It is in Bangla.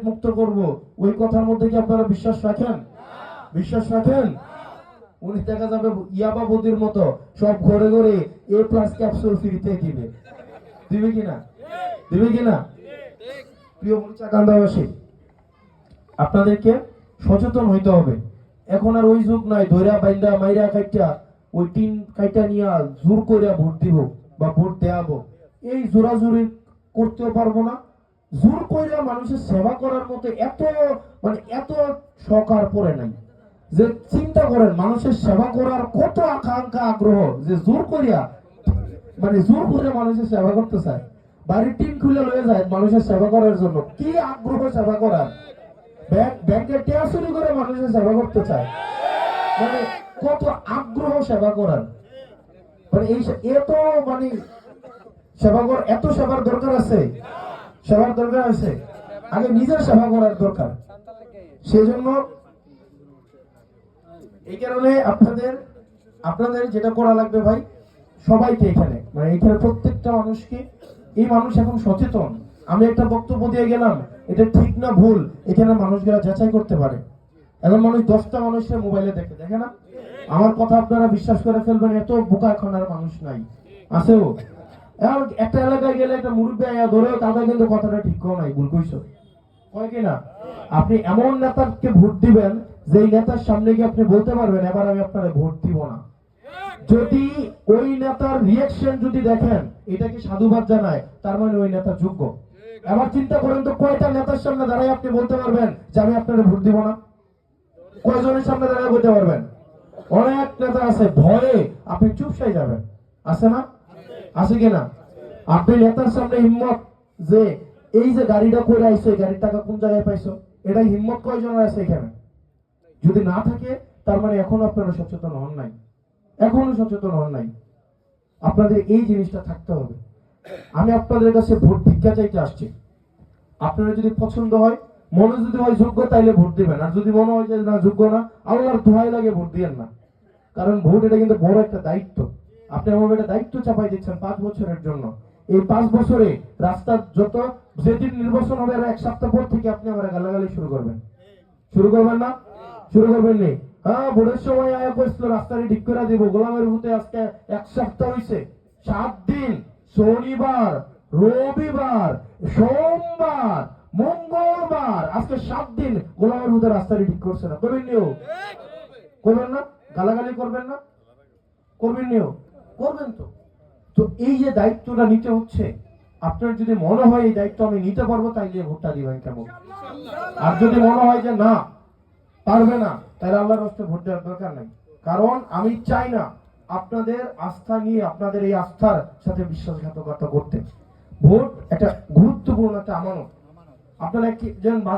মুক্ত করব, ওই কথার মধ্যে কি আপনারা বিশ্বাস রাখেন? বিশ্বাস রাখেন? উনি দেখা যাবে ইয়াবা বদির মতো সব ঘরে ঘরে A+ ক্যাপসুল ফ্রিতে দিবে। দিবে কিনা? দিবে কিনা? প্রিয় মরিচাকান্দাবাসী, আপনাদেরকে সচেতন হইতে হবে। এখন আর ওই যুগ নাই ধৈরা বাইন্দা মাইরা কাইটা ওই টিন কাইটা নিয়ে জোর করে ভোট দিব বা ভোট দেওয়াবো, এই জোরাজুরি করতেও পারবো না। জোর কইরা মানুষের সেবা করার মতো এত শখ আর পড়ে নাই। যে চিন্তা করেন মানুষের সেবা করার কত আকাঙ্ক্ষা আগ্রহ, যে জোর করিয়া জোর করে মানুষের সেবা করতে চায়, বাড়ির টিন খুলে লয়ে যায় মানুষের সেবা করার জন্য। কি আগ্রহ সেবা করার! ব্যাংকের টাকা চুরি করে মানুষের সেবা করতে চায়, কত আগ্রহ সেবা করার। এই এত এত সেবার দরকার আছে, সেবার দরকার আছে। আগে নিজের সেবা করার দরকার। সেজন্য এই কারণে আপনাদের যেটা করা লাগবে ভাই, সবাইকে এখানে এখানে প্রত্যেকটা মানুষকে, এই মানুষ এখন সচেতন। আমি একটা বক্তব্য দিয়ে গেলাম, এটা ঠিক না ভুল এখানে মানুষগুলা যাচাই করতে পারে। এখন মানুষ 10টা মানুষের মোবাইলে দেখে না, আমার কথা আপনারা বিশ্বাস করে ফেলবেন, এত বোকা এখন আর মানুষ নাই। আছেও এখন একটা এলাকায় গেলে একটা মুরব্বী আয়া ধরেও তাদের কিন্তু কথাটা ঠিক নাই, ভুল কইছো কয় কিনা। আপনি এমন নেতাকে ভোট দিবেন যেই নেতার সামনে গিয়ে আপনি বলতে পারবেন এবার আমি আপনারে ভোট দিব না। যদি ওই নেতার রিঅ্যাকশন যদি দেখেন এটাকে সাধুবাদ জানায়, তার মানে ওই নেতা যোগ্য। এবার চিন্তা করেন তো, কয়টা নেতার সামনে দাঁড়ায় আপনি বলতে পারবেন যে আমি আপনারে ভোট দিব না? কয়জনের সামনে দাঁড়ায় বলতে পারবেন? অনেক নেতা আছে ভয়ে আপনি চুপসাই যাবেন, আছে না? আছে কিনা? আপনি নেতার সামনে হিম্মত, যে এই যে গাড়িটা করে আইছো, এই গাড়ির টাকা কোন জায়গায় পাইছো, এটা হিম্মত কয়জনের আছে এখানে? যদি না থাকে তার মানে এখনো আপনারা সচেতন হন নাই, এখনো সচেতন হন নাই। আপনাদের এই জিনিসটা থাকতে হবে। আমি আপনাদের কাছে ভোট ভিক্ষা চাইতে আসছি। আপনারা যদি পছন্দ হয়, মনে যদি হয় যোগ্য, তাইলে ভোট দিবেন। আর যদি মনে হয় যে না যোগ্য না, আল্লাহর দোহাই লাগে ভোট দিয়েন না। কারণ ভোট এটা কিন্তু বড় একটা দায়িত্ব। আপনি আমার একটা দায়িত্ব চাপাই দিচ্ছেন 5 বছরের জন্য। এই 5 বছরে রাস্তার যেদিন নির্বাচন হবে, 1 সপ্তাহ পর থেকে আপনি আমার গালাগালি শুরু করবেন না? শুরু করবেন নি? হ্যাঁ, ভোটের সময় আয়া কইছিল রাস্তাটি ঠিক করে দিব। গোলামের ভূতে আজকে 1 সপ্তাহ হইছে, 7 দিন, শনিবার, রবিবার, সোমবার, মঙ্গলবার, আজকে 7 দিন গোলামের ভূতে রাস্তাটি ঠিক করছে না। করবেন নিও? করবেন না? গালাগালি করবেন না? করবেন নিও? করবেন তো। তো এই যে দায়িত্বটা নিতে হচ্ছে, আপনার যদি মনে হয় এই দায়িত্ব আমি নিতে পারবো, তাইলে ভোটটা দিবেন কেমন? আর যদি মনে হয় যে না পারবে না, তাহলে আল্লাহর রাস্তায় ভোট দেওয়ার দরকার নাই। কারণ আমি চাই না আপনাদের আস্থা নিয়ে আপনাদের এই আস্থার সাথে বিশ্বাসঘাতকতা করতে। ভোট একটা গুরুত্বপূর্ণ একটা আমানত। আপনারা